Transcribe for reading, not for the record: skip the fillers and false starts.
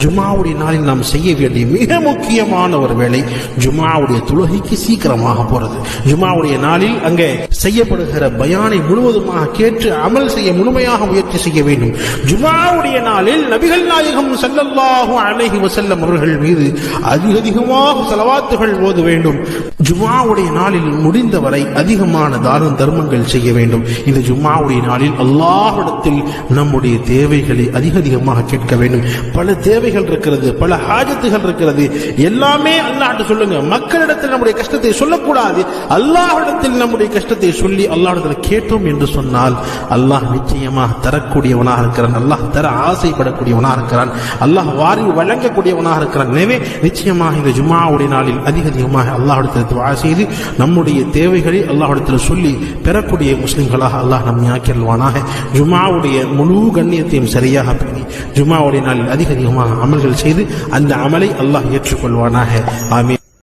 ஜும்ஆவுடைய நாளில் நாம் செய்ய வேண்டிய மிக முக்கியமான ஒரு வேலை ஜும்ஆவுடைய தொழுகைக்கு சீக்கிரமாக போறது. ஜும்ஆவுடைய நாளில் அங்கே செய்யப்படுகிற பயானை முழுவதுமாக கேட்டு அமல் செய்ய முழுமையாக முயற்சி செய்ய வேண்டும். ஜும்ஆவுடைய நாளில் நபிகள் நாயகம் ஸல்லல்லாஹு அலைஹி வஸல்லம் அவர்கள் மீது அதிகமாக ஸலவாத்துகள் ஓத வேண்டும். ஜும்ஆவுடைய நாளில் முடிந்தவரை அதிகமான தான தர்மங்கள் செய்ய வேண்டும். இந்த ஜும்ஆவுடைய நாளில் அல்லாஹ்விடத்தில் நம்முடைய தேவைகளை அதிகமாக கேட்க வேண்டும். பல தேவைகள் இருக்கிறது, பல ஹாஜத்துகள் இருக்கிறது. எல்லாமே அல்லாஹ்விடம் சொல்லுங்க. மக்களிடத்தில் நம்முடைய கஷ்டத்தை சொல்லக்கூடாது. அல்லாஹ்விடத்தில் நம்முடைய கஷ்டத்தை சொல்லி அல்லாஹ்விடத்தில் கேட்டோம் என்று சொன்னால் அல்லாஹ் நிச்சயமாக தரக்கூடியவனாக இருக்கிறான். அல்லாஹ் தர ஆசைப்படக்கூடியவனாக இருக்கிறான். அல்லாஹ் வாரி வழங்கக்கூடியவனாக இருக்கிறான். எனவே நிச்சயமாக இந்த ஜும்ஆவுடைய நாளில் அதிகமாக அல்லாஹ்விடத்தில் துஆ செய்து நம்முடைய தேவைகளை அல்லாஹ்விடத்தில் சொல்லி பெறக்கூடிய முஸ்லிம்களாக அல்லாஹ் நம்மை ஆக்கியல்வானாக. ஜும்ஆவுடைய முழு கண்ணியத்தையும் சரியாக பேணி ஜும்ஆவுடைய நாளில் அதிகமாக அமல்கள் செய்து அந்த அமலை அல்லாஹ் ஏற்றுக்கொள்வானாக. ஆமீன்.